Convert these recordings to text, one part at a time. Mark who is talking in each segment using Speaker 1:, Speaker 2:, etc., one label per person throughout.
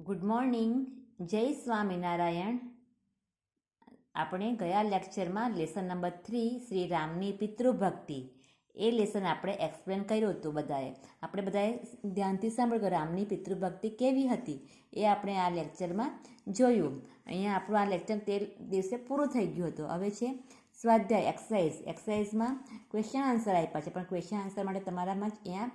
Speaker 1: Good morning, જય સ્વામિનારાયણ. આપણે ગયા લેક્ચરમાં લેસન નંબર 3 શ્રી રામની પિતૃભક્તિ એ લેસન આપણે એક્સપ્લેન કર્યું હતું. આપણે બધાએ ધ્યાનથી સાંભળ્યું રામની પિતૃભક્તિ કેવી હતી એ આપણે આ લેક્ચરમાં જોયું. અહીંયા આપણું આ લેક્ચર તે દિવસે પૂરું થઈ ગયું હતું. હવે છે સ્વાધ્યાય એક્સરસાઇઝમાં ક્વેશ્ચન આન્સર આપ્યા છે, પણ ક્વેશ્ચન આન્સર માટે તમારામાં જ અહીંયા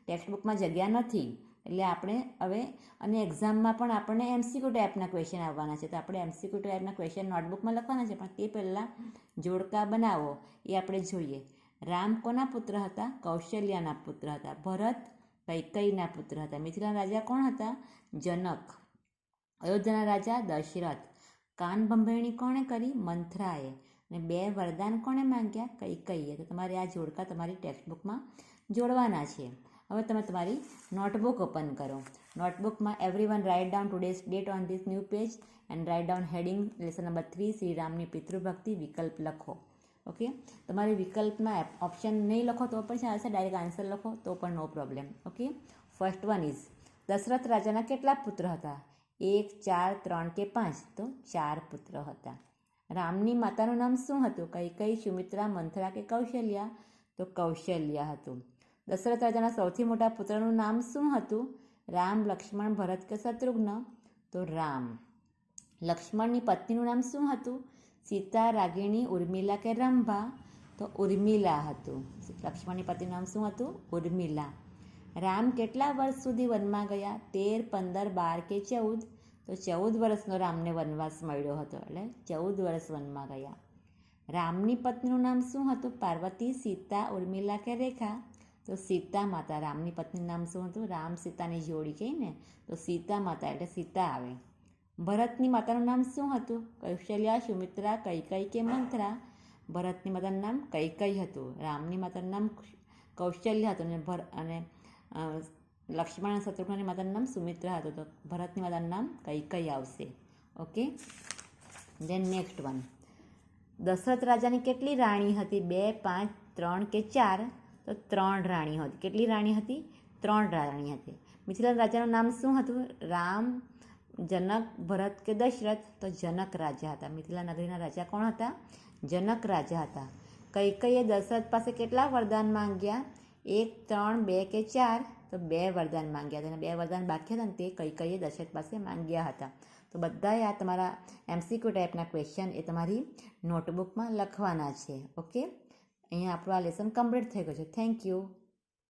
Speaker 1: ટેક્સ્ટબુકમાં જગ્યા નથી. એટલે આપણે હવે અને એક્ઝામમાં પણ આપણને એમસીક્યુ ટાઈપના ક્વેશ્ચન આવવાના છે, તો આપણે એમસીક્યુ ટાઈપના ક્વેશ્ચન નોટબુકમાં લખવાના છે, પણ તે પહેલાં જોડકા બનાવો એ આપણે જોઈએ. રામ કોના પુત્ર હતા? કૌશલ્યાના પુત્ર હતા. ભરત કૈકેયીના પુત્ર હતા. મિથિલાના રાજા કોણ હતા? જનક. અયોધ્યાના રાજા દશરથ. કાન ભંભેરણી કોણે કરી? મંથરાએ. અને 2 વરદાન કોણે માંગ્યા? કૈકેયીએ. તો તમારે આ જોડકા તમારી ટેક્સ્ટબુકમાં જોડવાના છે. હવે તમે તમારી નોટબુક ઓપન કરો. નોટબુકમાં everyone write down today's date on this new page and write down heading lesson number 3 Shri રામની પિતૃભક્તિ વિકલ્પ લખો. ઓકે, તમારે વિકલ્પમાં ઓપ્શન નહીં લખો તો પણ ચાલશે, ડાયરેક્ટ આન્સર લખો તો પણ no problem. Okay, first one is Dasharath રાજાના કેટલા પુત્ર હતા? 1, 4, 3 કે 5? તો 4 પુત્ર હતા. રામની માતાનું નામ શું હતું? કૈકેયી, સુમિત્રા, મંથરા કે કૌશલ્યા? તો કૌશલ્યા હતું. દશરથ રાજાના સૌથી મોટા પુત્રનું નામ શું હતું? રામ, લક્ષ્મણ, ભરત કે શત્રુઘ્ન? તો રામ. લક્ષ્મણની પત્નીનું નામ શું હતું? સીતા, રાગિણી, ઉર્મિલા કે રંભા? તો ઉર્મિલા હતું. લક્ષ્મણની પત્નીનું નામ શું હતું? ઉર્મિલા. રામ કેટલા વર્ષ સુધી વનમાં ગયા? 13, 15, 12 કે 14? તો 14 વર્ષનો રામને વનવાસ મળ્યો હતો, એટલે 14 વર્ષ વનમાં ગયા. રામની પત્નીનું નામ શું હતું? પાર્વતી, સીતા, ઉર્મિલા કે રેખા? તો સીતા માતા. રામની પત્નીનું નામ શું હતું? રામ સીતાની જોડી કહી ને, તો સીતા માતા એટલે સીતા આવે. ભરતની માતાનું નામ શું હતું? કૌશલ્યા, સુમિત્રા, કૈકેયી કે મંથરા? ભરતની માતાનું નામ કૈકેયી હતું. રામની માતાનું નામ કૌશલ્યા હતું અને લક્ષ્મણ અને શત્રુઘ્નની માતાનું નામ સુમિત્રા હતું. તો ભરતની માતાનું નામ કૈકેયી આવશે. Okay, then next one. Dasharath રાજાની કેટલી રાણી હતી? 2, 5, 3 કે 4? તો 3 રાણી હતી. કેટલી રાણી હતી? 3 રાણી હતી. મિથિલાના રાજાનું નામ શું હતું? રામ, જનક, ભરત કે દશરથ? તો જનક રાજા હતા. મિથિલા નગરીના રાજા કોણ હતા? જનક રાજા હતા. કૈકેયીએ દશરથ પાસે કેટલા વરદાન માંગ્યા? 1, 3, 2 કે 4? તો 2 વરદાન માંગ્યા હતા. અને 2 વરદાન બાકી હતા ને તે કૈકેયીએ દશરથ પાસે માંગ્યા હતા. તો બધાએ આ તમારા એમસીક્યુ ટાઈપના ક્વેશ્ચન એ તમારી નોટબુકમાં લખવાના છે. ઓકે, અહીંયા આપણું આ લેસન કમ્પ્લીટ થઈ ગયું છે. Thank you.